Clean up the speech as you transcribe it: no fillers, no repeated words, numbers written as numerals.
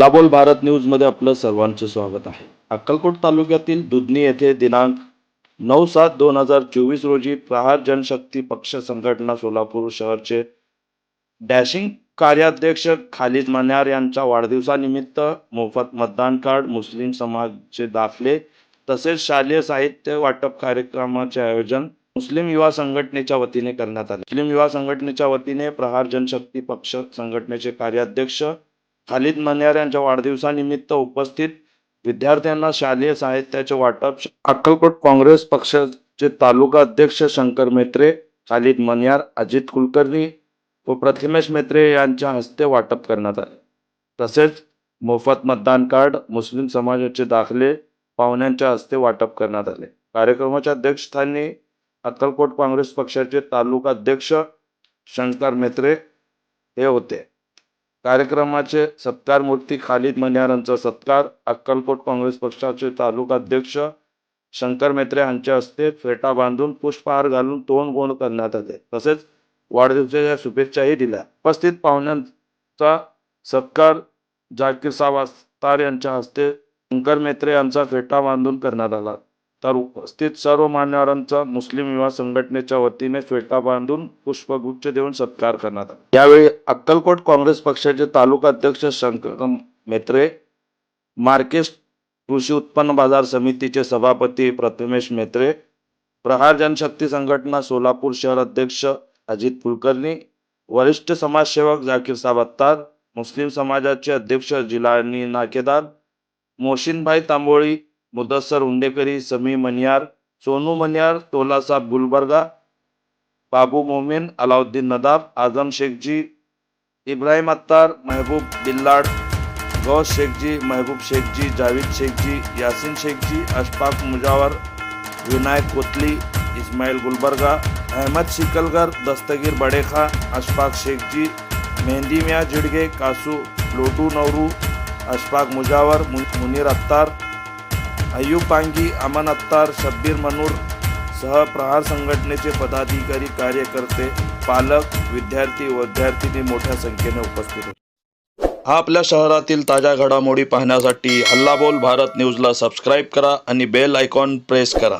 हल्लाबोल भारत न्यूजमध्ये आपलं सर्वांचं स्वागत आहे. अक्कलकोट तालुक्यातील दुधनी येथे दिनांक 9/7/2024 रोजी प्रहार जनशक्ती पक्ष संघटना सोलापूर शहरचे डॅशिंग कार्याध्यक्ष खालिद मन्यार यांच्या वाढदिवसानिमित्त मोफत मतदान कार्ड, मुस्लिम समाजाचे दाखले तसेच शालेय साहित्य वाटप कार्यक्रमाचे आयोजन मुस्लिम युवा संघटनेच्या वतीने करण्यात आले. मुस्लिम युवा संघटनेच्या वतीने प्रहार जनशक्ती पक्ष संघटनेचे कार्याध्यक्ष खालिद मन्यार यांच्या वाढदिवसानिमित्त उपस्थित विद्यार्थ्यांना शालेय साहित्याचे वाटप अक्कलकोट काँग्रेस पक्षाचे तालुका अध्यक्ष शंकर मेत्रे, खालिद मन्यार, अजित कुलकर्णी व प्रतिमेश मेत्रे यांच्या हस्ते वाटप करण्यात आले. तसेच मोफत मतदान कार्ड, मुस्लिम समाजाचे दाखले पाहुण्यांच्या हस्ते वाटप करण्यात आले. कार्यक्रमाच्या अध्यक्षस्थानी अक्कलकोट काँग्रेस पक्षाचे तालुका अध्यक्ष शंकर मेत्रे हे होते. कार्यक्रमाचे सत्कार मूर्ती खालिद मन्यार यांचा सत्कार अक्कलकोट काँग्रेस पक्षाचे तालुका अध्यक्ष शंकर मेत्रे यांच्या हस्ते फेटा बांधून पुष्पहार घालून तोंड गोड करण्यात आले. तसेच वाढदिवसाच्या शुभेच्छाही दिल्या. उपस्थित पाहुण्यांचा सत्कार जाकीर साहेब अस्तार यांच्या हस्ते शंकर मेत्रे यांचा फेटा बांधून करण्यात आला. तर उपस्थित सर्व मान्यवरांचा मुस्लिम युवा संघटनेच्या वतीने फेटा बांधून पुष्पगुच्छ देऊन सत्कार करण्यात आला. यावेळी अक्कलकोट काँग्रेस पक्षाचे तालुका अध्यक्ष शंकर मेत्रे, मार्केस्ट कृषी उत्पन्न बाजार समितीचे सभापती प्रतिमेश मेत्रे, प्रहार जनशक्ती संघटना सोलापूर शहर अध्यक्ष अजित कुलकर्णी, वरिष्ठ समाजसेवक जाकीर साहेब अस्तार, मुस्लिम समाजाचे अध्यक्ष जिलानी नाकेदार, मोशिनभाई तांबोळी, मुदस्सर हुंडेकरी, समी मन्यार, सोनू मन्यार, तोलासाब गुलबर्गा, बाबू मोमीन, अलाउद्दीन नदाब, आजम शेखजी, इब्राहिम अत्तार, महबूब बिल्लाड, गौस शेखजी, महबूब शेखजी, जावेद शेखजी, यासिन शेखजी, अशफाक मुजावर, विनायक कोतली, इस्माइल गुलबर्गा, अहमद शिकलगर, दस्तगीर बडेखा, अशफाक शेखजी, मेहंदी मियाँ जिडगे, कासू लोटू नवरू, अशफाक मुजावर, मुनीर अत्तार, अय्यूब पांगी, अमन अत्तार, शब्बीर मनूर सह प्रहार संघटनेचे पदाधिकारी, कार्यकर्ते, पालक, विद्यार्थी मोठ्या संख्येने उपस्थित होते. हा आपल्या शहरातील ताज्या घडामोडी पाहण्यासाठी हल्लाबोल भारत न्यूजला सबस्क्राईब करा आणि बेल आयकॉन प्रेस करा.